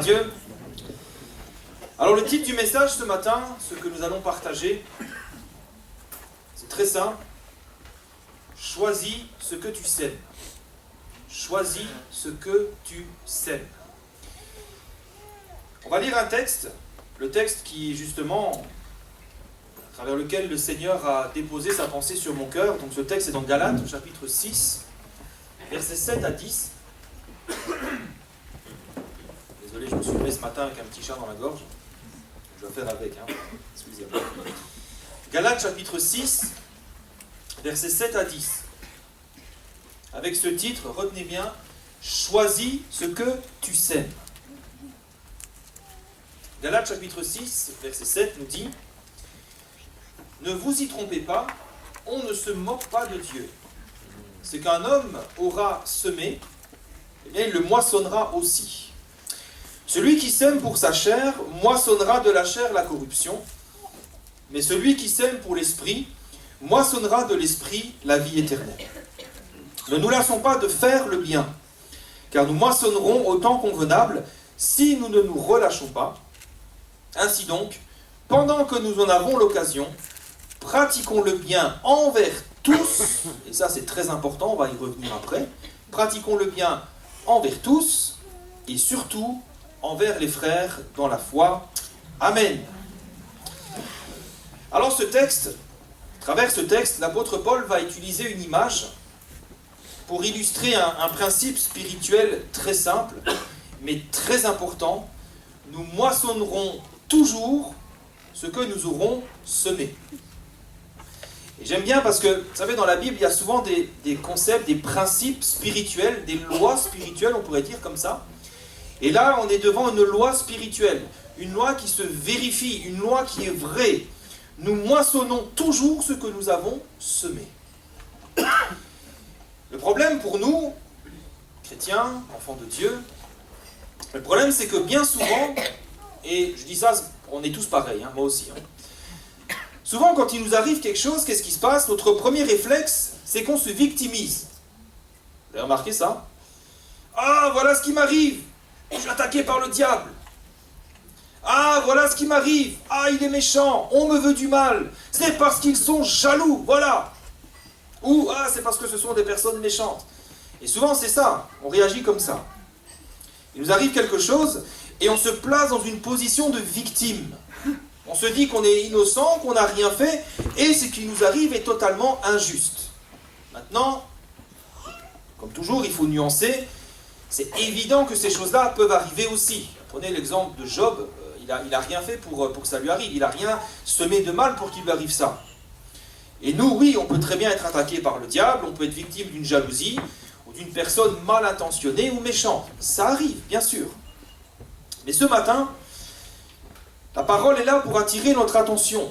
à Dieu. Alors le titre du message ce matin, ce que nous allons partager, c'est très simple. Choisis ce que tu sèmes. Choisis ce que tu sèmes. On va lire un texte, le texte qui justement, à travers lequel le Seigneur a déposé sa pensée sur mon cœur. Donc ce texte est dans Galates, au chapitre 6, versets 7 à 10. Désolé, je me suis levé ce matin avec un petit chat dans la gorge. Je dois faire avec, excusez-moi. Galates chapitre 6, versets 7 à 10. Avec ce titre, retenez bien, choisis ce que tu sèmes. Galates chapitre 6, verset 7 nous dit, ne vous y trompez pas, on ne se moque pas de Dieu. Ce qu'un homme aura semé, eh bien, il le moissonnera aussi. Celui qui sème pour sa chair, moissonnera de la chair la corruption, mais celui qui sème pour l'esprit, moissonnera de l'esprit la vie éternelle. Ne nous lassons pas de faire le bien, car nous moissonnerons au temps convenable si nous ne nous relâchons pas. Ainsi donc, pendant que nous en avons l'occasion, pratiquons le bien envers tous, et ça c'est très important, on va y revenir après, pratiquons le bien envers tous, et surtout envers les frères dans la foi. Amen. Alors ce texte, à travers ce texte, l'apôtre Paul va utiliser une image pour illustrer un principe spirituel très simple, mais très important. Nous moissonnerons toujours ce que nous aurons semé. Et j'aime bien parce que, vous savez, dans la Bible, il y a souvent des concepts, des principes spirituels, des lois spirituelles, on pourrait dire comme ça. Et là, on est devant une loi spirituelle, une loi qui se vérifie, une loi qui est vraie. Nous moissonnons toujours ce que nous avons semé. Le problème pour nous, chrétiens, enfants de Dieu, le problème c'est que bien souvent, et je dis ça, on est tous pareils, moi aussi. Souvent quand il nous arrive quelque chose, qu'est-ce qui se passe? Notre premier réflexe, c'est qu'on se victimise. Vous avez remarqué ça? Ah, voilà ce qui m'arrive! Je suis attaqué par le diable. Ah, voilà ce qui m'arrive. Ah, il est méchant. On me veut du mal. C'est parce qu'ils sont jaloux. Voilà. Ou, ah, c'est parce que ce sont des personnes méchantes. Et souvent, c'est ça. On réagit comme ça. Il nous arrive quelque chose et on se place dans une position de victime. On se dit qu'on est innocent, qu'on n'a rien fait et ce qui nous arrive est totalement injuste. Maintenant, comme toujours, il faut nuancer. C'est évident que ces choses-là peuvent arriver aussi. Prenez l'exemple de Job, il n'a rien fait pour que ça lui arrive. Il n'a rien semé de mal pour qu'il lui arrive ça. Et nous, oui, on peut très bien être attaqué par le diable, on peut être victime d'une jalousie, ou d'une personne mal intentionnée ou méchante. Ça arrive, bien sûr. Mais ce matin, la parole est là pour attirer notre attention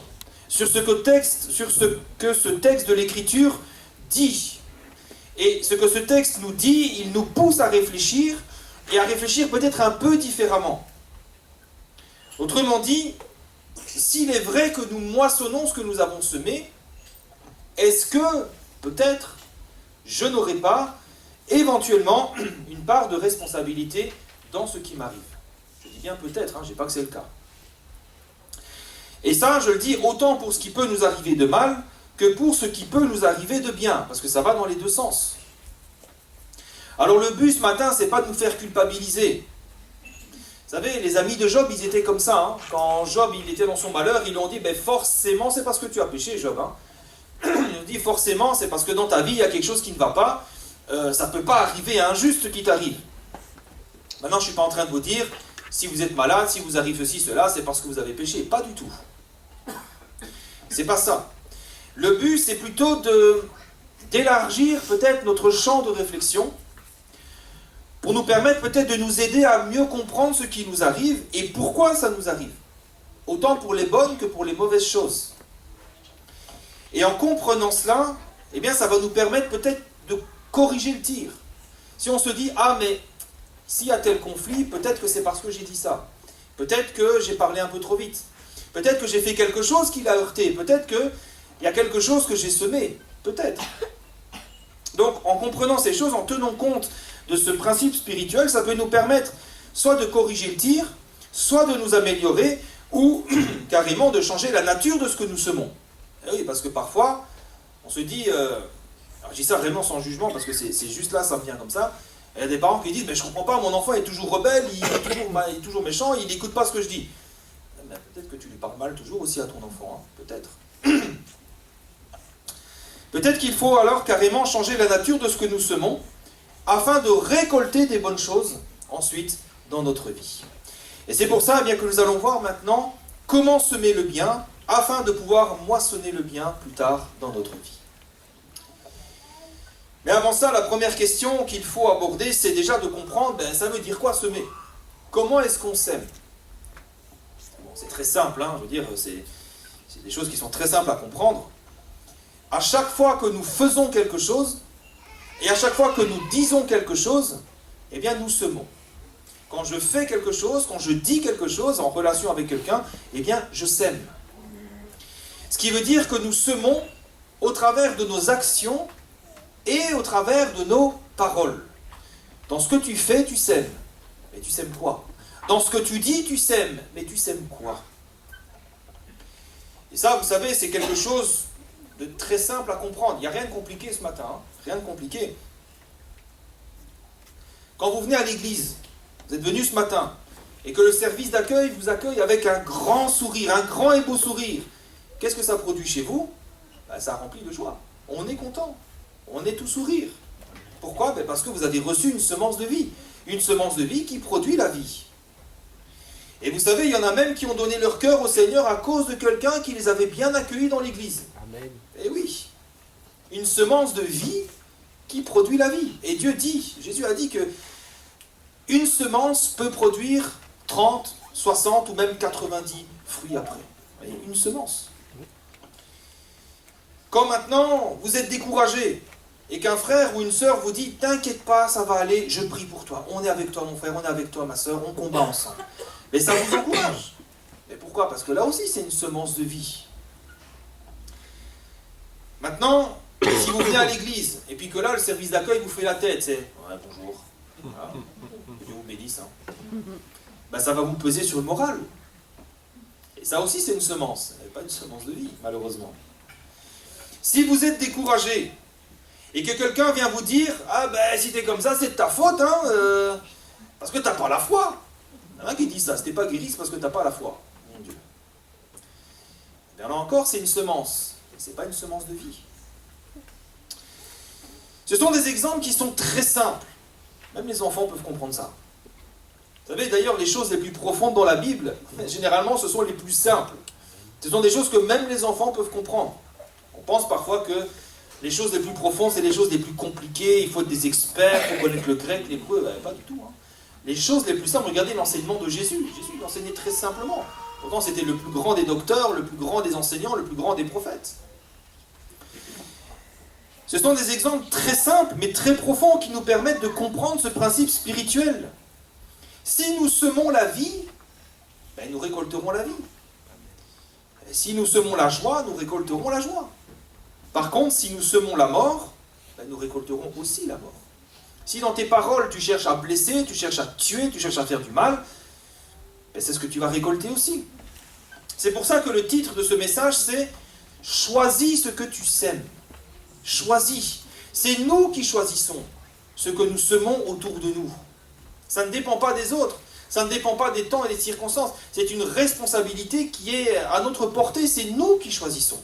sur ce que ce texte de l'Écriture dit. Et ce que ce texte nous dit, il nous pousse à réfléchir, et à réfléchir peut-être un peu différemment. Autrement dit, s'il est vrai que nous moissonnons ce que nous avons semé, est-ce que, peut-être, je n'aurai pas, éventuellement, une part de responsabilité dans ce qui m'arrive? Je dis bien peut-être, je ne dis pas que c'est le cas. Et ça, je le dis autant pour ce qui peut nous arriver de mal, que pour ce qui peut nous arriver de bien, parce que ça va dans les deux sens. Alors le but ce matin, c'est pas de nous faire culpabiliser. Vous savez, les amis de Job, ils étaient comme ça. Quand Job, il était dans son malheur, ils lui ont dit, forcément, c'est parce que tu as péché, Job. Ils ont dit, forcément, c'est parce que dans ta vie, il y a quelque chose qui ne va pas. Ça ne peut pas arriver à un juste qui t'arrive. Maintenant, je ne suis pas en train de vous dire, si vous êtes malade, si vous arrive ceci, cela, c'est parce que vous avez péché. Pas du tout. C'est pas ça. Le but, c'est plutôt d'élargir peut-être notre champ de réflexion pour nous permettre peut-être de nous aider à mieux comprendre ce qui nous arrive et pourquoi ça nous arrive. Autant pour les bonnes que pour les mauvaises choses. Et en comprenant cela, eh bien, ça va nous permettre peut-être de corriger le tir. Si on se dit, ah mais s'il y a tel conflit, peut-être que c'est parce que j'ai dit ça. Peut-être que j'ai parlé un peu trop vite. Peut-être que j'ai fait quelque chose qui l'a heurté. Peut-être qu'il y a quelque chose que j'ai semé. Peut-être. Donc, en comprenant ces choses, en tenant compte de ce principe spirituel, ça peut nous permettre soit de corriger le tir, soit de nous améliorer, ou carrément de changer la nature de ce que nous semons. Et oui, parce que parfois, on se dit, alors je dis ça vraiment sans jugement, parce que c'est juste là, ça me vient comme ça, il y a des parents qui disent, mais je comprends pas, mon enfant est toujours rebelle, il est toujours méchant, il n'écoute pas ce que je dis. Mais peut-être que tu lui parles mal toujours aussi à ton enfant, hein, peut-être. Peut-être qu'il faut alors carrément changer la nature de ce que nous semons, afin de récolter des bonnes choses, ensuite, dans notre vie. Et c'est pour ça, eh bien, que nous allons voir maintenant comment semer le bien, afin de pouvoir moissonner le bien plus tard dans notre vie. Mais avant ça, la première question qu'il faut aborder, c'est déjà de comprendre, ça veut dire quoi semer? Comment est-ce qu'on sème? Bon, c'est très simple, hein, je veux dire, c'est des choses qui sont très simples à comprendre. À chaque fois que nous faisons quelque chose, et à chaque fois que nous disons quelque chose, eh bien nous semons. Quand je fais quelque chose, quand je dis quelque chose en relation avec quelqu'un, eh bien je sème. Ce qui veut dire que nous semons au travers de nos actions et au travers de nos paroles. Dans ce que tu fais, tu sèmes. Mais tu sèmes quoi? Dans ce que tu dis, tu sèmes. Mais tu sèmes quoi? Et ça, vous savez, c'est quelque chose de très simple à comprendre. Il n'y a rien de compliqué ce matin. Hein. Rien de compliqué. Quand vous venez à l'église, vous êtes venu ce matin, et que le service d'accueil vous accueille avec un grand sourire, un grand et beau sourire, qu'est-ce que ça produit chez vous? Ça remplit de joie. On est content. On est tout sourire. Pourquoi? Parce que vous avez reçu une semence de vie. Une semence de vie qui produit la vie. Et vous savez, il y en a même qui ont donné leur cœur au Seigneur à cause de quelqu'un qui les avait bien accueillis dans l'église. Amen. Et oui. Une semence de vie qui produit la vie. Et Dieu dit, Jésus a dit que une semence peut produire 30, 60 ou même 90 fruits après. Vous voyez, une semence. Quand maintenant vous êtes découragé et qu'un frère ou une sœur vous dit « T'inquiète pas, ça va aller, je prie pour toi. On est avec toi mon frère, on est avec toi ma sœur, on combat ensemble. » Mais ça vous encourage. Mais pourquoi? Parce que là aussi c'est une semence de vie. Maintenant, si vous venez à l'église et puis que là le service d'accueil vous fait la tête, c'est « Ouais, bonjour. Voilà. Dieu vous bénisse. Hein. » Ça va vous peser sur le moral. Et ça aussi c'est une semence. Pas une semence de vie, malheureusement. Si vous êtes découragé et que quelqu'un vient vous dire « Ah si t'es comme ça, c'est de ta faute, hein, parce que t'as pas la foi. » Il y en a un qui dit ça, si t'es pas guéri, c'est parce que t'as pas la foi. Mon Dieu. Bien là encore, c'est une semence, mais c'est pas une semence de vie. Ce sont des exemples qui sont très simples. Même les enfants peuvent comprendre ça. Vous savez, d'ailleurs, les choses les plus profondes dans la Bible, généralement, ce sont les plus simples. Ce sont des choses que même les enfants peuvent comprendre. On pense parfois que les choses les plus profondes, c'est les choses les plus compliquées, il faut être des experts pour connaître le grec, l'hébreu, pas du tout. Hein. Les choses les plus simples, regardez l'enseignement de Jésus. Jésus l'enseignait très simplement. Pourtant, c'était le plus grand des docteurs, le plus grand des enseignants, le plus grand des prophètes. Ce sont des exemples très simples, mais très profonds, qui nous permettent de comprendre ce principe spirituel. Si nous semons la vie, nous récolterons la vie. Et si nous semons la joie, nous récolterons la joie. Par contre, si nous semons la mort, nous récolterons aussi la mort. Si dans tes paroles, tu cherches à blesser, tu cherches à tuer, tu cherches à faire du mal, c'est ce que tu vas récolter aussi. C'est pour ça que le titre de ce message, c'est « Choisis ce que tu sèmes ». Choisis. C'est nous qui choisissons ce que nous semons autour de nous. Ça ne dépend pas des autres. Ça ne dépend pas des temps et des circonstances. C'est une responsabilité qui est à notre portée. C'est nous qui choisissons.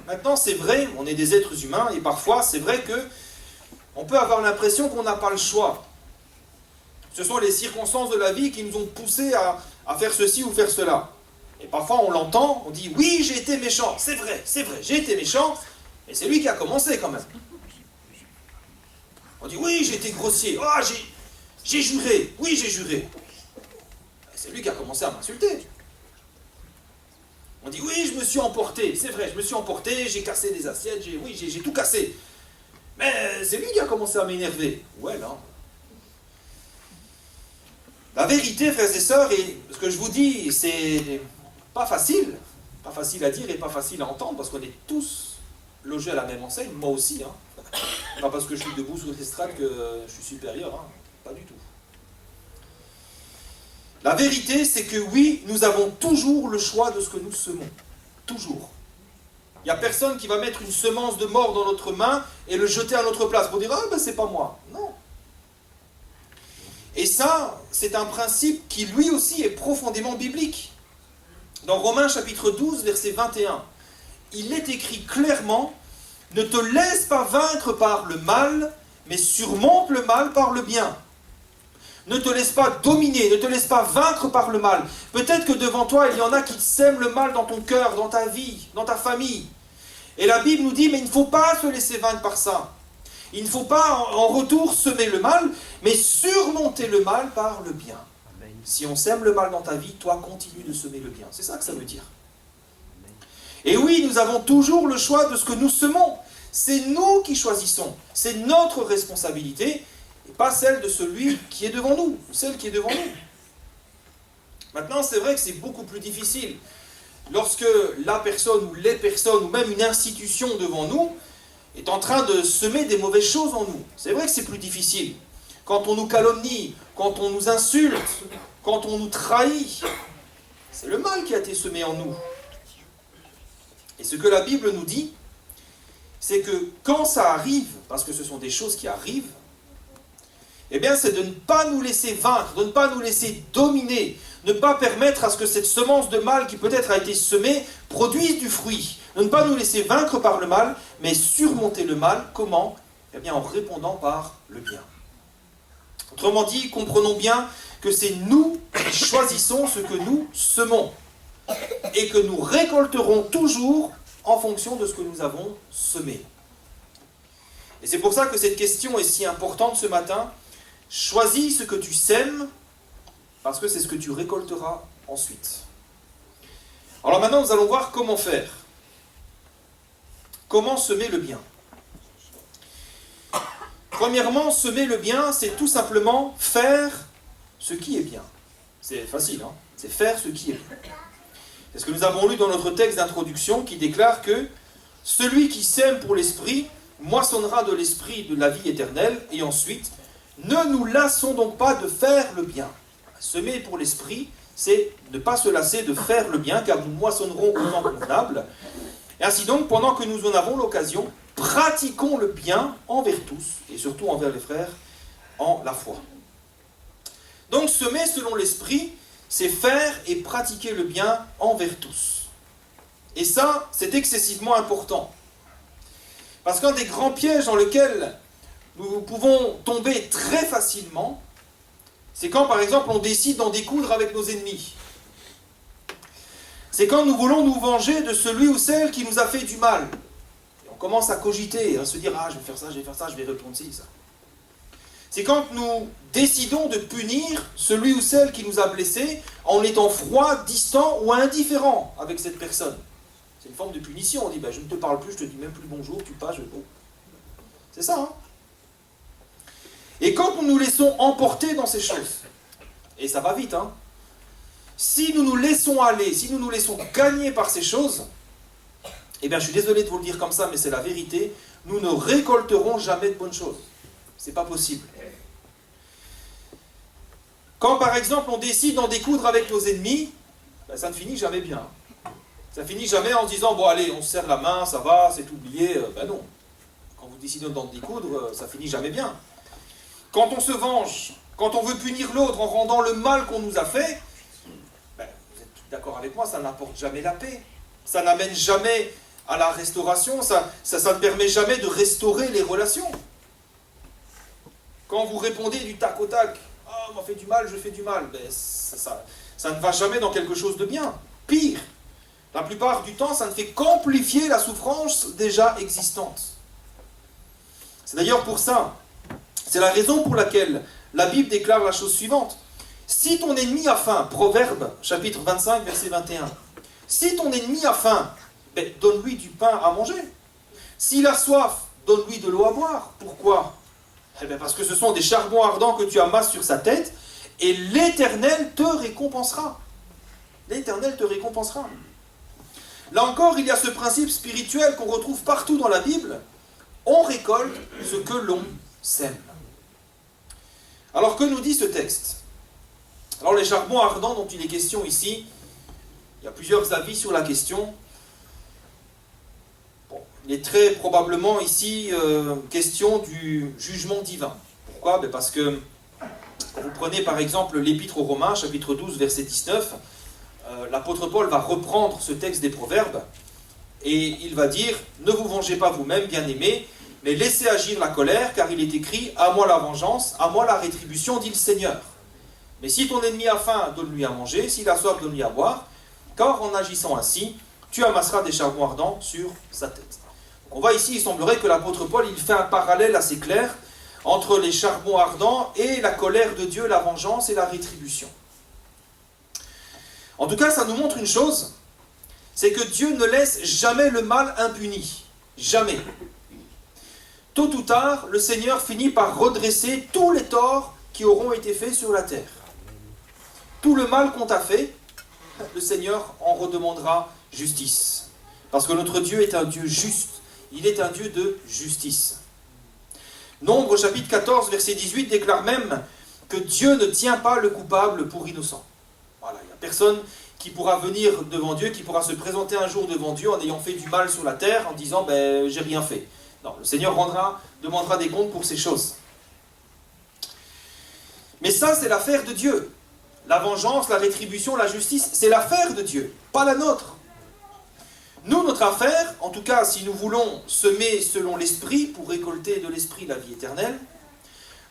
Maintenant, c'est vrai, on est des êtres humains, et parfois, c'est vrai que on peut avoir l'impression qu'on n'a pas le choix. Ce sont les circonstances de la vie qui nous ont poussés à faire ceci ou faire cela. Et parfois, on l'entend, on dit « Oui, j'ai été méchant. C'est vrai, j'ai été méchant, mais c'est lui qui a commencé quand même. » On dit « Oui, j'ai été grossier. Oh, j'ai juré. Oui, j'ai juré. » C'est lui qui a commencé à m'insulter. On dit « Oui, je me suis emporté. C'est vrai, je me suis emporté, j'ai cassé des assiettes, j'ai tout cassé. Mais c'est lui qui a commencé à m'énerver. » Ouais, là. La vérité, frères et sœurs, et ce que je vous dis, c'est pas facile à dire et pas facile à entendre, parce qu'on est tous logés à la même enseigne, moi aussi. Hein. Pas parce que je suis debout sur l'estrade que je suis supérieur, hein. Pas du tout. La vérité, c'est que oui, nous avons toujours le choix de ce que nous semons. Toujours. Il n'y a personne qui va mettre une semence de mort dans notre main et le jeter à notre place pour dire « Ah, ben c'est pas moi ». Non. Et ça, c'est un principe qui lui aussi est profondément biblique. Dans Romains chapitre 12, verset 21, il est écrit clairement « Ne te laisse pas vaincre par le mal, mais surmonte le mal par le bien ». Ne te laisse pas dominer, ne te laisse pas vaincre par le mal. Peut-être que devant toi, il y en a qui sèment le mal dans ton cœur, dans ta vie, dans ta famille. Et la Bible nous dit, mais il ne faut pas se laisser vaincre par ça. Il ne faut pas en retour semer le mal, mais surmonter le mal par le bien. Si on sème le mal dans ta vie, toi continue de semer le bien. C'est ça que ça veut dire. Et oui, nous avons toujours le choix de ce que nous semons. C'est nous qui choisissons. C'est notre responsabilité. Et pas celle de celui qui est devant nous, ou celle qui est devant nous. Maintenant, c'est vrai que c'est beaucoup plus difficile. Lorsque la personne, ou les personnes, ou même une institution devant nous, est en train de semer des mauvaises choses en nous. C'est vrai que c'est plus difficile. Quand on nous calomnie, quand on nous insulte, quand on nous trahit, c'est le mal qui a été semé en nous. Et ce que la Bible nous dit, c'est que quand ça arrive, parce que ce sont des choses qui arrivent, eh bien, c'est de ne pas nous laisser vaincre, de ne pas nous laisser dominer, ne pas permettre à ce que cette semence de mal qui peut-être a été semée produise du fruit, de ne pas nous laisser vaincre par le mal, mais surmonter le mal. Comment ? Eh bien, en répondant par le bien. Autrement dit, comprenons bien que c'est nous qui choisissons ce que nous semons et que nous récolterons toujours en fonction de ce que nous avons semé. Et c'est pour ça que cette question est si importante ce matin. Choisis ce que tu sèmes, parce que c'est ce que tu récolteras ensuite. Alors maintenant, nous allons voir comment faire. Comment semer le bien. Premièrement, semer le bien, c'est tout simplement faire ce qui est bien. C'est facile, hein ? C'est faire ce qui est bien. C'est ce que nous avons lu dans notre texte d'introduction qui déclare que celui qui sème pour l'esprit moissonnera de l'esprit de la vie éternelle, et ensuite, ne nous lassons donc pas de faire le bien. Semer pour l'esprit, c'est ne pas se lasser de faire le bien, car nous moissonnerons au temps convenable. Et ainsi donc, pendant que nous en avons l'occasion, pratiquons le bien envers tous, et surtout envers les frères, en la foi. Donc, semer selon l'esprit, c'est faire et pratiquer le bien envers tous. Et ça, c'est excessivement important. Parce qu'un des grands pièges dans lesquels nous pouvons tomber très facilement, c'est quand, par exemple, on décide d'en découdre avec nos ennemis. C'est quand nous voulons nous venger de celui ou celle qui nous a fait du mal. Et on commence à cogiter, à se dire « Ah, je vais faire ça, je vais faire ça, je vais répondre ci, ça. » C'est quand nous décidons de punir celui ou celle qui nous a blessés en étant froid, distant ou indifférent avec cette personne. C'est une forme de punition. On dit, je ne te parle plus, je te dis même plus bonjour, tu passes, je vais. C'est ça, hein ? Et quand nous nous laissons emporter dans ces choses, et ça va vite, hein ? Si nous nous laissons aller, si nous nous laissons gagner par ces choses, eh bien, je suis désolé de vous le dire comme ça, mais c'est la vérité, nous ne récolterons jamais de bonnes choses. C'est pas possible. Quand, par exemple, on décide d'en découdre avec nos ennemis, ça ne finit jamais bien. Ça finit jamais en se disant, bon allez, on se serre la main, ça va, c'est oublié. Non. Quand vous décidez d'en découdre, ça finit jamais bien. Quand on se venge, quand on veut punir l'autre en rendant le mal qu'on nous a fait, vous êtes d'accord avec moi, ça n'apporte jamais la paix. Ça n'amène jamais à la restauration, ça ne permet jamais de restaurer les relations. Quand vous répondez du tac au tac, « Ah, on m'a fait du mal, je fais du mal », ça ne va jamais dans quelque chose de bien. Pire, la plupart du temps, ça ne fait qu'amplifier la souffrance déjà existante. C'est d'ailleurs pour ça, c'est la raison pour laquelle la Bible déclare la chose suivante. Si ton ennemi a faim, Proverbe, chapitre 25, verset 21, si ton ennemi a faim, donne-lui du pain à manger. S'il a soif, donne-lui de l'eau à boire. Pourquoi ? Parce que ce sont des charbons ardents que tu amasses sur sa tête, et l'Éternel te récompensera. L'Éternel te récompensera. Là encore, il y a ce principe spirituel qu'on retrouve partout dans la Bible. On récolte ce que l'on sème. Alors que nous dit ce texte ? Alors les charbons ardents dont il est question ici, il y a plusieurs avis sur la question. Bon, il est très probablement ici question du jugement divin. Pourquoi? Parce que quand vous prenez par exemple l'Épître aux Romains, chapitre 12, verset 19, l'apôtre Paul va reprendre ce texte des Proverbes et il va dire « Ne vous vengez pas vous-même, bien-aimés, mais laissez agir la colère, car il est écrit « À moi la vengeance, à moi la rétribution, dit le Seigneur. Mais si ton ennemi a faim, donne-lui à manger, s'il a soif, donne-lui à boire, car en agissant ainsi, tu amasseras des charbons ardents sur sa tête. » Donc on voit ici, il semblerait que l'apôtre Paul il fait un parallèle assez clair entre les charbons ardents et la colère de Dieu, la vengeance et la rétribution. En tout cas, ça nous montre une chose, c'est que Dieu ne laisse jamais le mal impuni. Jamais. Tôt ou tard, le Seigneur finit par redresser tous les torts qui auront été faits sur la terre. Tout le mal qu'on t'a fait, le Seigneur en redemandera justice. Parce que notre Dieu est un Dieu juste. Il est un Dieu de justice. Nombre chapitre 14, verset 18 déclare même que Dieu ne tient pas le coupable pour innocent. Voilà, il n'y a personne qui pourra venir devant Dieu, qui pourra se présenter un jour devant Dieu en ayant fait du mal sur la terre, en disant « ben j'ai rien fait ». Non, le Seigneur demandera des comptes pour ces choses. Mais ça, c'est l'affaire de Dieu. La vengeance, la rétribution, la justice, c'est l'affaire de Dieu, pas la nôtre. Nous, notre affaire, en tout cas, si nous voulons semer selon l'Esprit, pour récolter de l'Esprit la vie éternelle,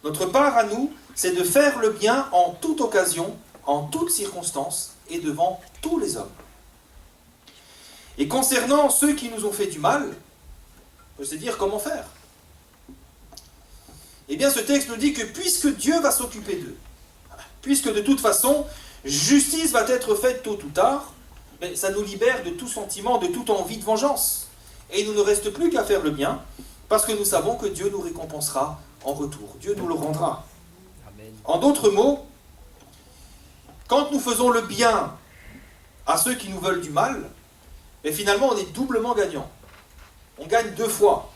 notre part à nous, c'est de faire le bien en toute occasion, en toutes circonstances, et devant tous les hommes. Et concernant ceux qui nous ont fait du mal, on peut se dire comment faire. Eh bien, ce texte nous dit que puisque Dieu va s'occuper d'eux, puisque de toute façon, justice va être faite tôt ou tard, mais ça nous libère de tout sentiment, de toute envie de vengeance. Et il ne nous reste plus qu'à faire le bien, parce que nous savons que Dieu nous récompensera en retour. Dieu nous le rendra. Amen. En d'autres mots, quand nous faisons le bien à ceux qui nous veulent du mal, mais finalement on est doublement gagnant. On gagne deux fois.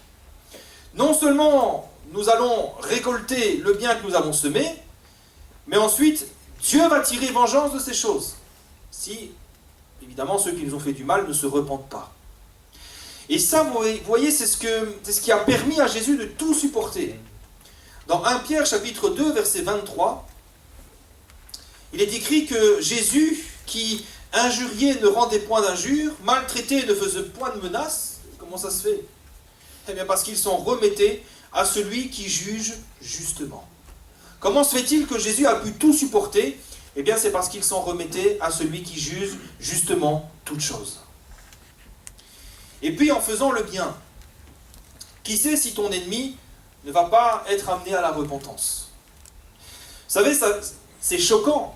Non seulement nous allons récolter le bien que nous avons semé, mais ensuite Dieu va tirer vengeance de ces choses. Si, évidemment, ceux qui nous ont fait du mal ne se repentent pas. Et ça, vous voyez, c'est ce qui a permis à Jésus de tout supporter. Dans 1 Pierre chapitre 2, verset 23, il est écrit que Jésus, qui injuriait ne rendait point d'injure, maltraité ne faisait point de menaces. Comment ça se fait? Eh bien parce qu'il s'en remettait à celui qui juge justement. Comment se fait-il que Jésus a pu tout supporter? Eh bien c'est parce qu'il s'en remettait à celui qui juge justement toutes choses. Et puis en faisant le bien, qui sait si ton ennemi ne va pas être amené à la repentance? Vous savez, c'est choquant.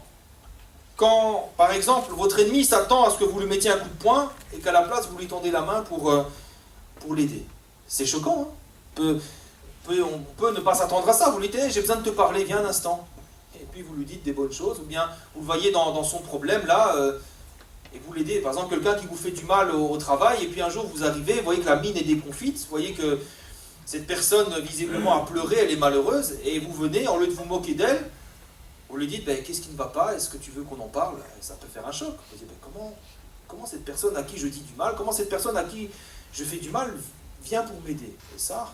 Quand, par exemple, votre ennemi s'attend à ce que vous lui mettiez un coup de poing et qu'à la place, vous lui tendez la main pour l'aider. C'est choquant. Hein, on peut ne pas s'attendre à ça. Vous lui dites hey, « j'ai besoin de te parler, viens un instant ». Et puis vous lui dites des bonnes choses. Ou bien vous le voyez dans son problème là, et vous l'aidez. Par exemple, quelqu'un qui vous fait du mal au travail, et puis un jour vous arrivez, vous voyez que la mine est déconfite, vous voyez que cette personne visiblement a pleuré, elle est malheureuse, et vous venez, au lieu de vous moquer d'elle, vous lui dites, qu'est-ce qui ne va pas? Est-ce que tu veux qu'on en parle? Et ça peut faire un choc. Vous dites, comment cette personne à qui je dis du mal, comment cette personne à qui je fais du mal vient pour m'aider? Et ça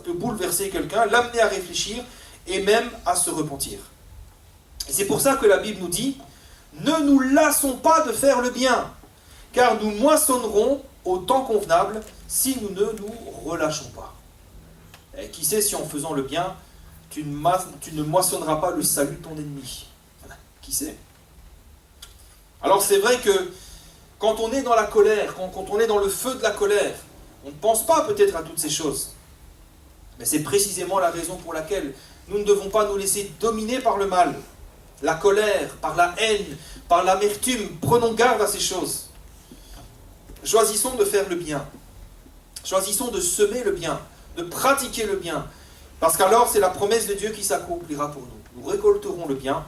peut bouleverser quelqu'un, l'amener à réfléchir et même à se repentir. Et c'est pour ça que la Bible nous dit, ne nous lassons pas de faire le bien, car nous moissonnerons au temps convenable si nous ne nous relâchons pas. Et qui sait si en faisant le bien, tu ne moissonneras pas le salut de ton ennemi. Qui sait? Alors c'est vrai que quand on est dans la colère, quand on est dans le feu de la colère, on ne pense pas peut-être à toutes ces choses. Mais c'est précisément la raison pour laquelle nous ne devons pas nous laisser dominer par le mal, la colère, par la haine, par l'amertume. Prenons garde à ces choses. Choisissons de faire le bien. Choisissons de semer le bien, de pratiquer le bien. Parce qu'alors, c'est la promesse de Dieu qui s'accomplira pour nous. Nous récolterons le bien,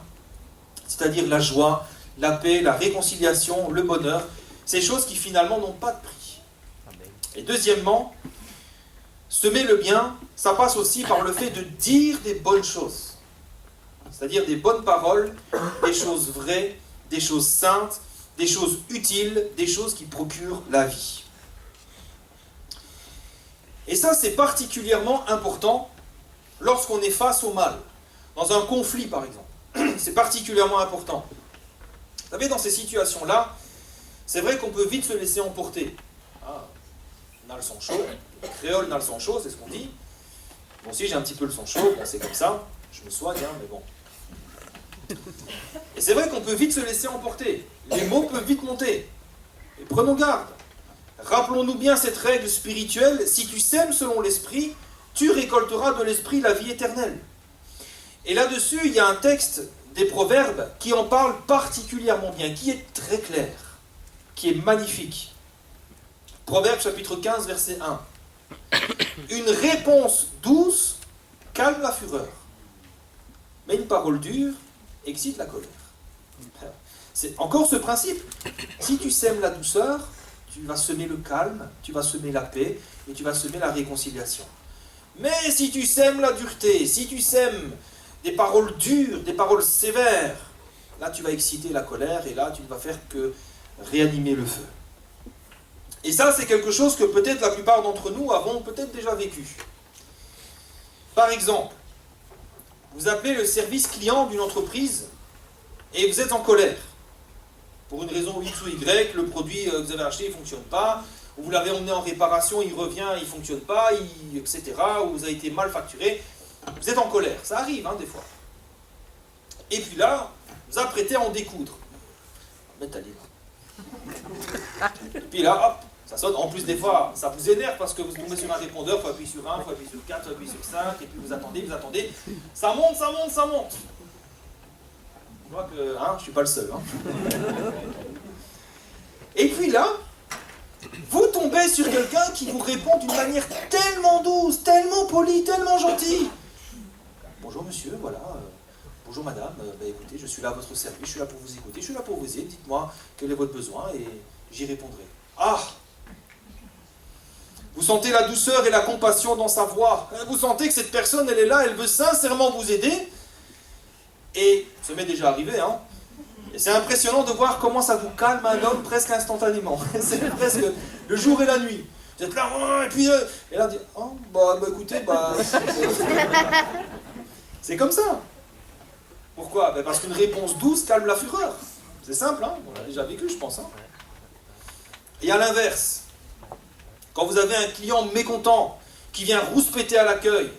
c'est-à-dire la joie, la paix, la réconciliation, le bonheur. Ces choses qui finalement n'ont pas de prix. Et deuxièmement, semer le bien, ça passe aussi par le fait de dire des bonnes choses. c'est-à-dire des bonnes paroles, des choses vraies, des choses saintes, des choses utiles, des choses qui procurent la vie. Et ça, c'est particulièrement important lorsqu'on est face au mal, dans un conflit par exemple. C'est particulièrement important. Vous savez, dans ces situations-là, c'est vrai qu'on peut vite se laisser emporter. Ah, on a le sang chaud, le créole n'a le sang chaud, c'est ce qu'on dit. Bon, si j'ai un petit peu le sang chaud, bon, c'est comme ça, je me soigne, hein, mais bon. Et c'est vrai qu'on peut vite se laisser emporter. Les mots peuvent vite monter. Et prenons garde. Rappelons-nous bien cette règle spirituelle, si tu sèmes selon l'esprit, tu récolteras de l'esprit la vie éternelle. Et là-dessus, il y a un texte des Proverbes qui en parle particulièrement bien, qui est très clair, qui est magnifique. Proverbes chapitre 15, verset 1. Une réponse douce calme la fureur, mais une parole dure excite la colère. C'est encore ce principe. Si tu sèmes la douceur, tu vas semer le calme, tu vas semer la paix et tu vas semer la réconciliation. Mais si tu sèmes la dureté, si tu sèmes des paroles dures, des paroles sévères, là tu vas exciter la colère et là tu ne vas faire que réanimer le feu. Et ça, c'est quelque chose que peut-être la plupart d'entre nous avons peut-être déjà vécu. Par exemple, vous appelez le service client d'une entreprise et vous êtes en colère. Pour une raison X ou Y, le produit que vous avez acheté ne fonctionne pas, ou vous l'avez emmené en réparation, il revient, il ne fonctionne pas, etc., ou vous avez été mal facturé. Vous êtes en colère, ça arrive des fois. Et puis là, vous apprêtez à en découdre. Mettez Et puis là, hop, ça sonne. En plus, des fois, ça vous énerve parce que vous tombez sur un répondeur, il faut appuyer sur 1, il faut appuyer sur 4, il faut appuyer sur 5, et puis vous attendez. Ça monte, ça monte, ça monte. Je vois que je ne suis pas le seul. Et puis là, vous tombez sur quelqu'un qui vous répond d'une manière tellement douce, tellement polie, tellement gentille. Bonjour monsieur, voilà. Bonjour madame, écoutez, je suis là à votre service, je suis là pour vous écouter, je suis là pour vous aider, dites-moi quel est votre besoin et j'y répondrai. Ah! Vous sentez la douceur et la compassion dans sa voix. Vous sentez que cette personne, elle est là, elle veut sincèrement vous aider. Et ça m'est déjà arrivé, Et c'est impressionnant de voir comment ça vous calme un homme presque instantanément. C'est presque le jour et la nuit. Vous êtes là, et puis... et là, écoutez, c'est comme ça. Pourquoi? Parce qu'une réponse douce calme la fureur. C'est simple, on l'a déjà vécu, je pense. Et à l'inverse, quand vous avez un client mécontent qui vient rouspéter à l'accueil,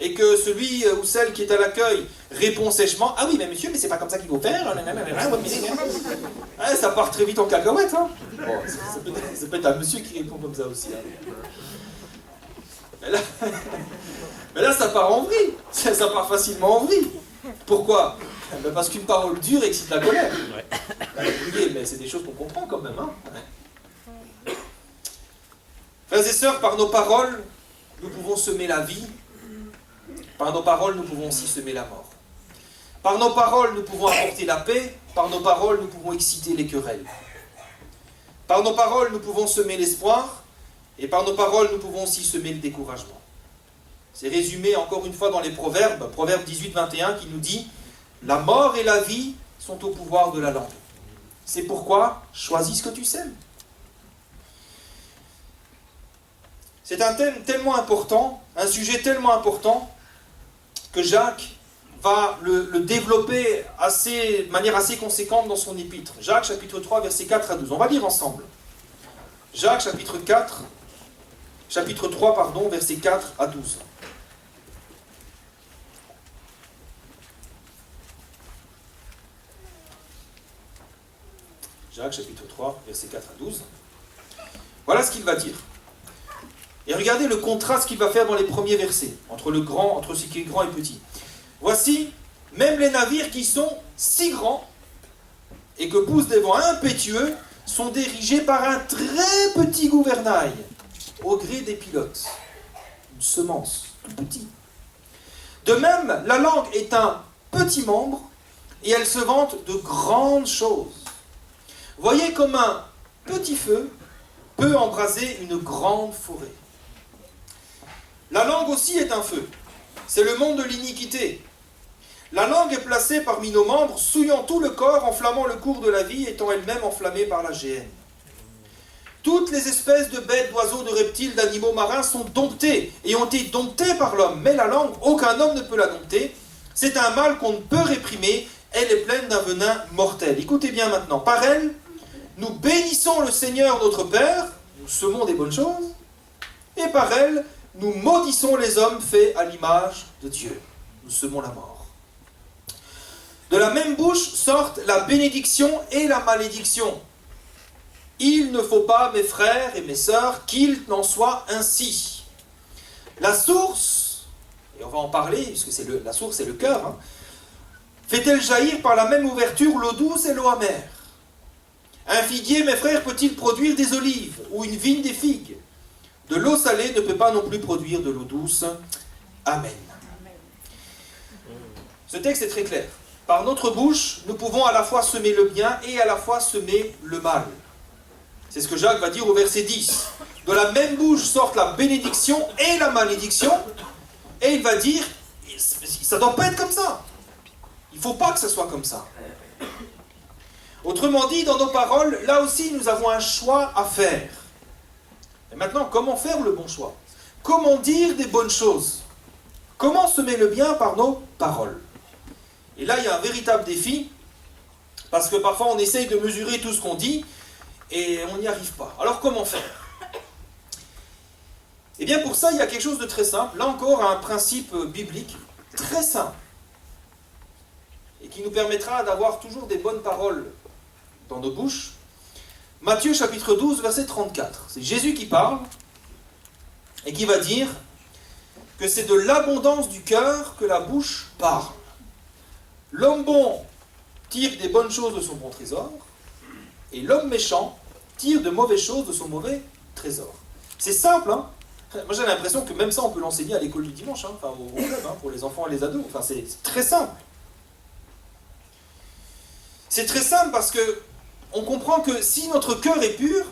et que celui ou celle qui est à l'accueil répond sèchement « Ah oui, mais monsieur, mais c'est pas comme ça qu'il faut faire. » Ça part très vite en cacahuète. Bon, ça peut être un monsieur qui répond comme ça aussi. Mais là, ça part en vrille. Ça part facilement en vrille. Pourquoi? Parce qu'une parole dure excite la colère. Mais c'est des choses qu'on comprend quand même. Frères et sœurs, par nos paroles, nous pouvons semer la vie. Par nos paroles, nous pouvons aussi semer la mort. Par nos paroles, nous pouvons apporter la paix. Par nos paroles, nous pouvons exciter les querelles. Par nos paroles, nous pouvons semer l'espoir. Et par nos paroles, nous pouvons aussi semer le découragement. C'est résumé encore une fois dans les Proverbes, Proverbe 18, 21, qui nous dit « La mort et la vie sont au pouvoir de la langue. C'est pourquoi choisis ce que tu sèmes. » C'est un thème tellement important, un sujet tellement important, que Jacques va le développer de manière assez conséquente dans son épître. Jacques, chapitre 3, versets 4 à 12. On va lire ensemble. Jacques, chapitre 3, versets 4 à 12. Jacques, chapitre 3, versets 4 à 12. Voilà ce qu'il va dire. Et regardez le contraste qu'il va faire dans les premiers versets, entre ce qui est grand et petit. Voici, même les navires qui sont si grands et que poussent des vents impétueux sont dirigés par un très petit gouvernail, au gré des pilotes. Une semence, tout petit. De même, la langue est un petit membre et elle se vante de grandes choses. Voyez comme un petit feu peut embraser une grande forêt. La langue aussi est un feu. C'est le monde de l'iniquité. La langue est placée parmi nos membres, souillant tout le corps, enflammant le cours de la vie, étant elle-même enflammée par la géhenne. Toutes les espèces de bêtes, d'oiseaux, de reptiles, d'animaux marins sont domptées et ont été domptées par l'homme. Mais la langue, aucun homme ne peut la dompter. C'est un mal qu'on ne peut réprimer. Elle est pleine d'un venin mortel. Écoutez bien maintenant. Par elle, nous bénissons le Seigneur notre Père, nous semons des bonnes choses, et par elle, nous maudissons les hommes faits à l'image de Dieu. Nous semons la mort. De la même bouche sortent la bénédiction et la malédiction. Il ne faut pas, mes frères et mes sœurs, qu'il n'en soit ainsi. La source, et on va en parler, puisque la source c'est le cœur, hein, fait-elle jaillir par la même ouverture l'eau douce et l'eau amère? Un figuier, mes frères, peut-il produire des olives, ou une vigne des figues? De l'eau salée ne peut pas non plus produire de l'eau douce. Amen. Ce texte est très clair. Par notre bouche, nous pouvons à la fois semer le bien et à la fois semer le mal. C'est ce que Jacques va dire au verset 10. De la même bouche sortent la bénédiction et la malédiction. Et il va dire, ça ne doit pas être comme ça. Il ne faut pas que ce soit comme ça. Autrement dit, dans nos paroles, là aussi, nous avons un choix à faire. Et maintenant, comment faire le bon choix? Comment dire des bonnes choses? Comment semer le bien par nos paroles? Et là, il y a un véritable défi, parce que parfois, on essaye de mesurer tout ce qu'on dit, et on n'y arrive pas. Alors comment faire? Eh bien pour ça, il y a quelque chose de très simple. Là encore, un principe biblique très simple. Et qui nous permettra d'avoir toujours des bonnes paroles dans nos bouches. Matthieu chapitre 12, verset 34. C'est Jésus qui parle, et qui va dire que c'est de l'abondance du cœur que la bouche parle. L'homme bon tire des bonnes choses de son bon trésor, et l'homme méchant tire de mauvaises choses de son mauvais trésor. C'est simple, hein? Moi j'ai l'impression que même ça on peut l'enseigner à l'école du dimanche, hein, enfin au club, hein, pour les enfants et les ados. Enfin c'est très simple. C'est très simple parce que on comprend que si notre cœur est pur,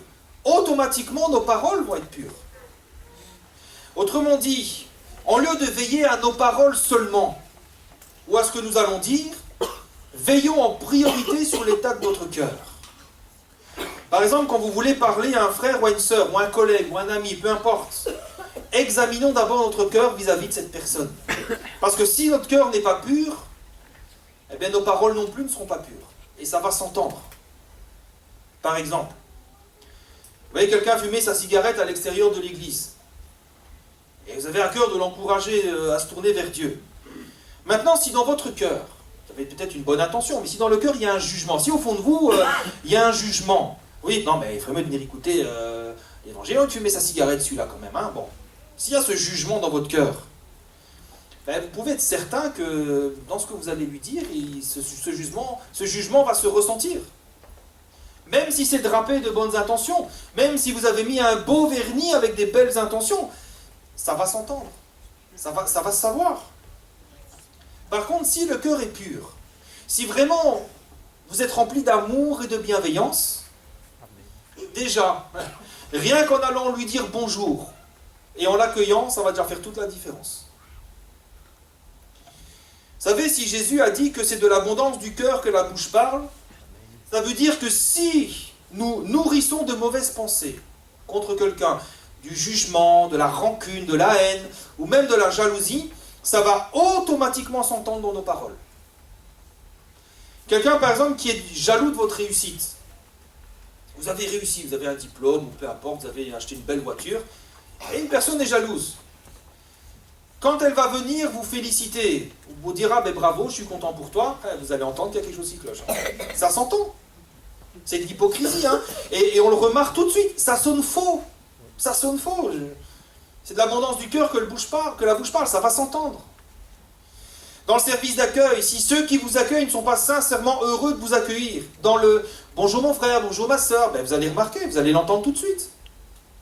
automatiquement nos paroles vont être pures. Autrement dit, en lieu de veiller à nos paroles seulement, ou à ce que nous allons dire, veillons en priorité sur l'état de notre cœur. Par exemple, quand vous voulez parler à un frère ou à une sœur, ou à un collègue, ou à un ami, peu importe, examinons d'abord notre cœur vis-à-vis de cette personne. Parce que si notre cœur n'est pas pur, eh bien nos paroles non plus ne seront pas pures. Et ça va s'entendre. Par exemple, vous voyez quelqu'un fumer sa cigarette à l'extérieur de l'église. Et vous avez à cœur de l'encourager à se tourner vers Dieu. Maintenant, si dans votre cœur, vous avez peut-être une bonne intention, mais si dans le cœur il y a un jugement, si au fond de vous, il y a un jugement, oui, non mais il ferait mieux de venir écouter l'évangile, de fumer sa cigarette celui-là quand même, hein, bon. S'il y a ce jugement dans votre cœur, ben, vous pouvez être certain que dans ce que vous allez lui dire, ce jugement va se ressentir. Même si c'est drapé de bonnes intentions, même si vous avez mis un beau vernis avec des belles intentions, ça va s'entendre, ça va se savoir. Par contre, si le cœur est pur, si vraiment vous êtes rempli d'amour et de bienveillance, déjà, rien qu'en allant lui dire bonjour et en l'accueillant, ça va déjà faire toute la différence. Vous savez, si Jésus a dit que c'est de l'abondance du cœur que la bouche parle, ça veut dire que si nous nourrissons de mauvaises pensées contre quelqu'un, du jugement, de la rancune, de la haine, ou même de la jalousie, ça va automatiquement s'entendre dans nos paroles. Quelqu'un, par exemple, qui est jaloux de votre réussite. Vous avez réussi, vous avez un diplôme, ou peu importe, vous avez acheté une belle voiture, et une personne est jalouse. Quand elle va venir vous féliciter, vous dira ben bravo, je suis content pour toi, vous allez entendre qu'il y a quelque chose qui cloche. Ça s'entend. C'est de l'hypocrisie, hein. Et on le remarque tout de suite, ça sonne faux. Ça sonne faux. C'est de l'abondance du cœur que la bouche parle, ça va s'entendre. Dans le service d'accueil, si ceux qui vous accueillent ne sont pas sincèrement heureux de vous accueillir, dans le « bonjour mon frère, bonjour ma soeur », ben vous allez remarquer, vous allez l'entendre tout de suite.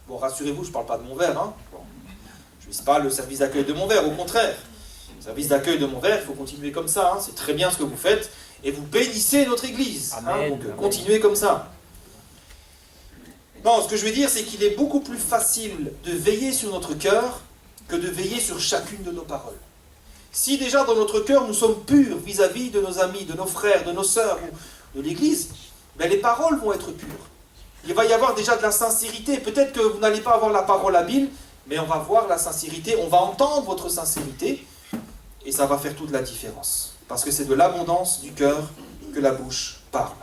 Bon, rassurez-vous, je ne parle pas de mon verre, hein. Bon, je ne vise pas le service d'accueil de mon verre, au contraire. Le service d'accueil de mon verre, il faut continuer comme ça, hein. C'est très bien ce que vous faites, et vous bénissez notre église. Hein, donc continuez comme ça. Non, ce que je veux dire, c'est qu'il est beaucoup plus facile de veiller sur notre cœur que de veiller sur chacune de nos paroles. Si déjà dans notre cœur nous sommes purs vis-à-vis de nos amis, de nos frères, de nos sœurs ou de l'Église, ben les paroles vont être pures. Il va y avoir déjà de la sincérité. Peut-être que vous n'allez pas avoir la parole habile, mais on va voir la sincérité, on va entendre votre sincérité, et ça va faire toute la différence. Parce que c'est de l'abondance du cœur que la bouche parle.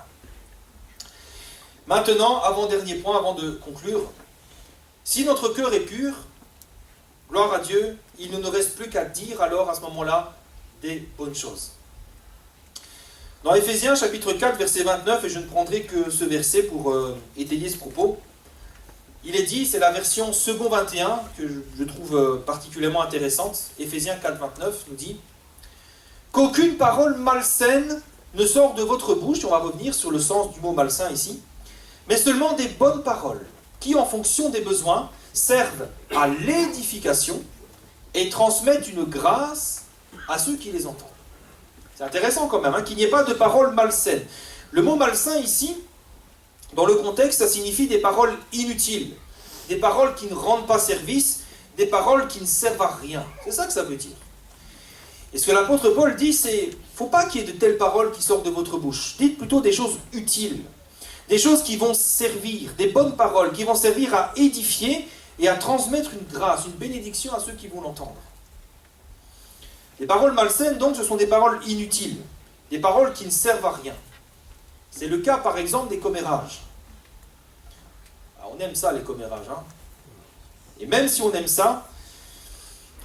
Maintenant, avant-dernier point, avant de conclure, si notre cœur est pur, gloire à Dieu, il ne nous reste plus qu'à dire alors à ce moment-là des bonnes choses. Dans Éphésiens chapitre 4, verset 29, et je ne prendrai que ce verset pour étayer ce propos, il est dit, c'est la version second 21 que je trouve particulièrement intéressante, Éphésiens 4, 29 nous dit « Qu'aucune parole malsaine ne sort de votre bouche », on va revenir sur le sens du mot malsain ici, « mais seulement des bonnes paroles, qui en fonction des besoins servent à l'édification et transmettent une grâce à ceux qui les entendent. » C'est intéressant quand même, qu'il n'y ait pas de paroles malsaines. Le mot malsain ici, dans le contexte, ça signifie des paroles inutiles, des paroles qui ne rendent pas service, des paroles qui ne servent à rien. C'est ça que ça veut dire. Et ce que l'apôtre Paul dit, c'est, il ne faut pas qu'il y ait de telles paroles qui sortent de votre bouche. Dites plutôt des choses utiles, des choses qui vont servir, des bonnes paroles, qui vont servir à édifier et à transmettre une grâce, une bénédiction à ceux qui vont l'entendre. Les paroles malsaines, donc, ce sont des paroles inutiles, des paroles qui ne servent à rien. C'est le cas, par exemple, des commérages. Alors, on aime ça, les commérages. Et même si on aime ça,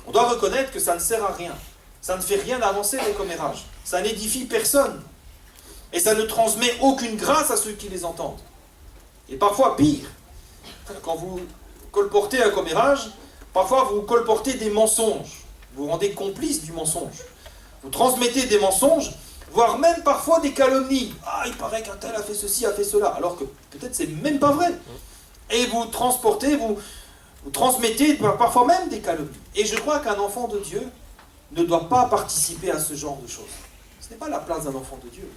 on doit reconnaître que ça ne sert à rien. Ça ne fait rien avancer, les commérages. Ça n'édifie personne. Et ça ne transmet aucune grâce à ceux qui les entendent. Et parfois, pire, quand vous colportez un commérage, parfois vous colportez des mensonges. Vous vous rendez complice du mensonge. Vous transmettez des mensonges, voire même parfois des calomnies. Ah, il paraît qu'un tel a fait ceci, a fait cela, alors que peut-être c'est même pas vrai. Et vous transportez, vous transmettez parfois même des calomnies. Et je crois qu'un enfant de Dieu ne doit pas participer à ce genre de choses. Ce n'est pas la place d'un enfant de Dieu.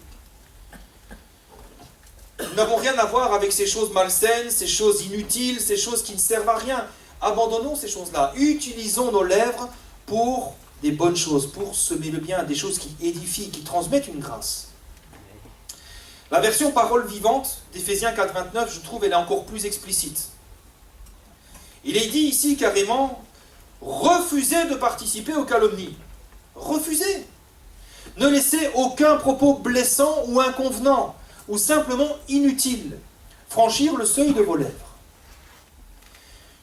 Nous n'avons rien à voir avec ces choses malsaines, ces choses inutiles, ces choses qui ne servent à rien. Abandonnons ces choses-là. Utilisons nos lèvres pour des bonnes choses, pour semer le bien, des choses qui édifient, qui transmettent une grâce. La version parole vivante d'Éphésiens 4, 29, je trouve, elle est encore plus explicite. Il est dit ici carrément, refusez de participer aux calomnies. Refusez. Ne laissez aucun propos blessant ou inconvenant, ou simplement inutile, franchir le seuil de vos lèvres.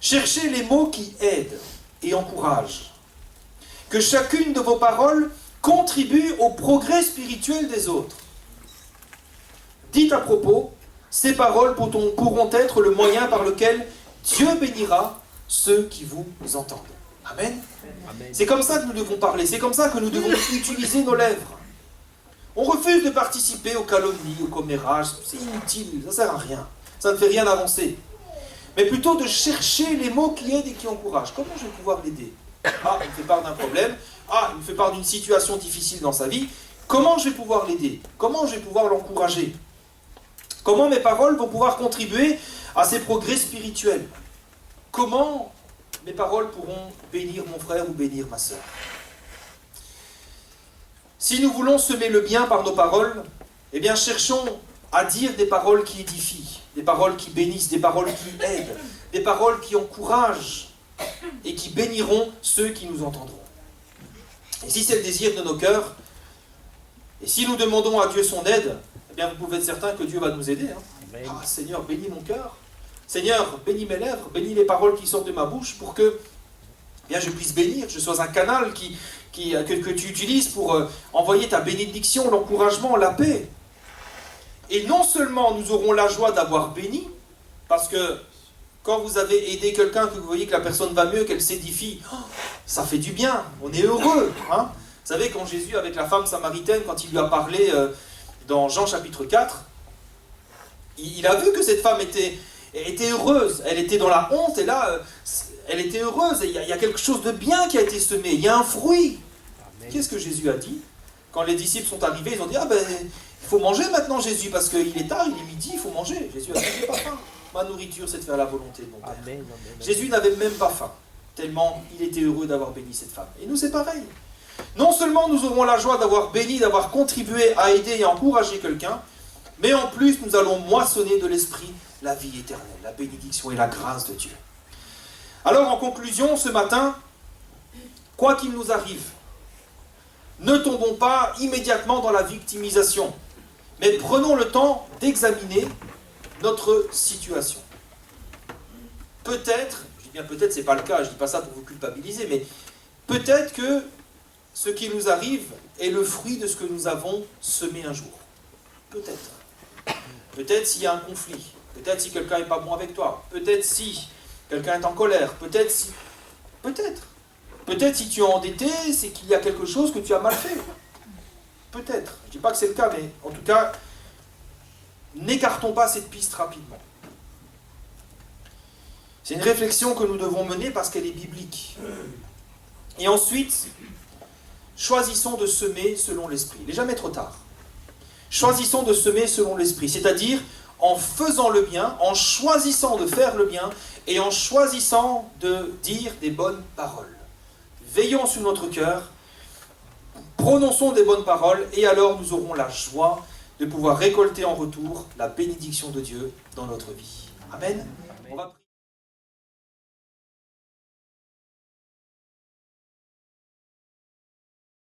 Cherchez les mots qui aident et encouragent. Que chacune de vos paroles contribue au progrès spirituel des autres. Dites à propos, ces paroles pourront être le moyen par lequel Dieu bénira ceux qui vous entendent. Amen. Amen. C'est comme ça que nous devons parler, c'est comme ça que nous devons utiliser nos lèvres. On refuse de participer aux calomnies, aux commérages, c'est inutile, ça ne sert à rien, ça ne fait rien avancer. Mais plutôt de chercher les mots qui aident et qui encouragent. Comment je vais pouvoir l'aider ? Ah, il me fait part d'un problème, ah, il me fait part d'une situation difficile dans sa vie, comment je vais pouvoir l'aider ? Comment je vais pouvoir l'encourager ? Comment mes paroles vont pouvoir contribuer à ses progrès spirituels ? Comment mes paroles pourront bénir mon frère ou bénir ma sœur ? Si nous voulons semer le bien par nos paroles, eh bien cherchons à dire des paroles qui édifient, des paroles qui bénissent, des paroles qui aident, des paroles qui encouragent et qui béniront ceux qui nous entendront. Et si c'est le désir de nos cœurs, et si nous demandons à Dieu son aide, eh bien vous pouvez être certain que Dieu va nous aider. Ah, Seigneur, bénis mon cœur. Seigneur, bénis mes lèvres, bénis les paroles qui sortent de ma bouche pour que eh bien, je puisse bénir, je sois un canal que tu utilises pour envoyer ta bénédiction, l'encouragement, la paix. Et non seulement nous aurons la joie d'avoir béni, parce que quand vous avez aidé quelqu'un, que vous voyez que la personne va mieux, qu'elle s'édifie, ça fait du bien, on est heureux. Vous savez, quand Jésus, avec la femme samaritaine, quand il lui a parlé dans Jean chapitre 4, il a vu que cette femme était heureuse, elle était dans la honte, et là, elle était heureuse, il y a quelque chose de bien qui a été semé, il y a un fruit. Amen. Qu'est-ce que Jésus a dit ? Quand les disciples sont arrivés, ils ont dit, il faut manger maintenant Jésus, parce qu'il est tard, il est midi, il faut manger. Jésus a dit, j'ai pas faim, ma nourriture c'est de faire la volonté de mon Père. Amen. Jésus n'avait même pas faim, tellement il était heureux d'avoir béni cette femme. Et nous c'est pareil. Non seulement nous aurons la joie d'avoir béni, d'avoir contribué à aider et encourager quelqu'un, mais en plus nous allons moissonner de l'esprit la vie éternelle, la bénédiction et la grâce de Dieu. Alors en conclusion, ce matin, quoi qu'il nous arrive, ne tombons pas immédiatement dans la victimisation, mais prenons le temps d'examiner notre situation. Peut-être, je dis bien peut-être, c'est pas le cas, je dis pas ça pour vous culpabiliser, mais peut-être que ce qui nous arrive est le fruit de ce que nous avons semé un jour. Peut-être. Peut-être s'il y a un conflit, peut-être si quelqu'un n'est pas bon avec toi, peut-être si quelqu'un est en colère, peut-être si... Peut-être. Peut-être si tu es endetté, c'est qu'il y a quelque chose que tu as mal fait. Peut-être. Je ne dis pas que c'est le cas, mais en tout cas, n'écartons pas cette piste rapidement. C'est une réflexion que nous devons mener parce qu'elle est biblique. Et ensuite, choisissons de semer selon l'esprit. Il n'est jamais trop tard. Choisissons de semer selon l'esprit, c'est-à-dire en faisant le bien, en choisissant de faire le bien et en choisissant de dire des bonnes paroles. Veillons sur notre cœur, prononçons des bonnes paroles et alors nous aurons la joie de pouvoir récolter en retour la bénédiction de Dieu dans notre vie. Amen. On va prier.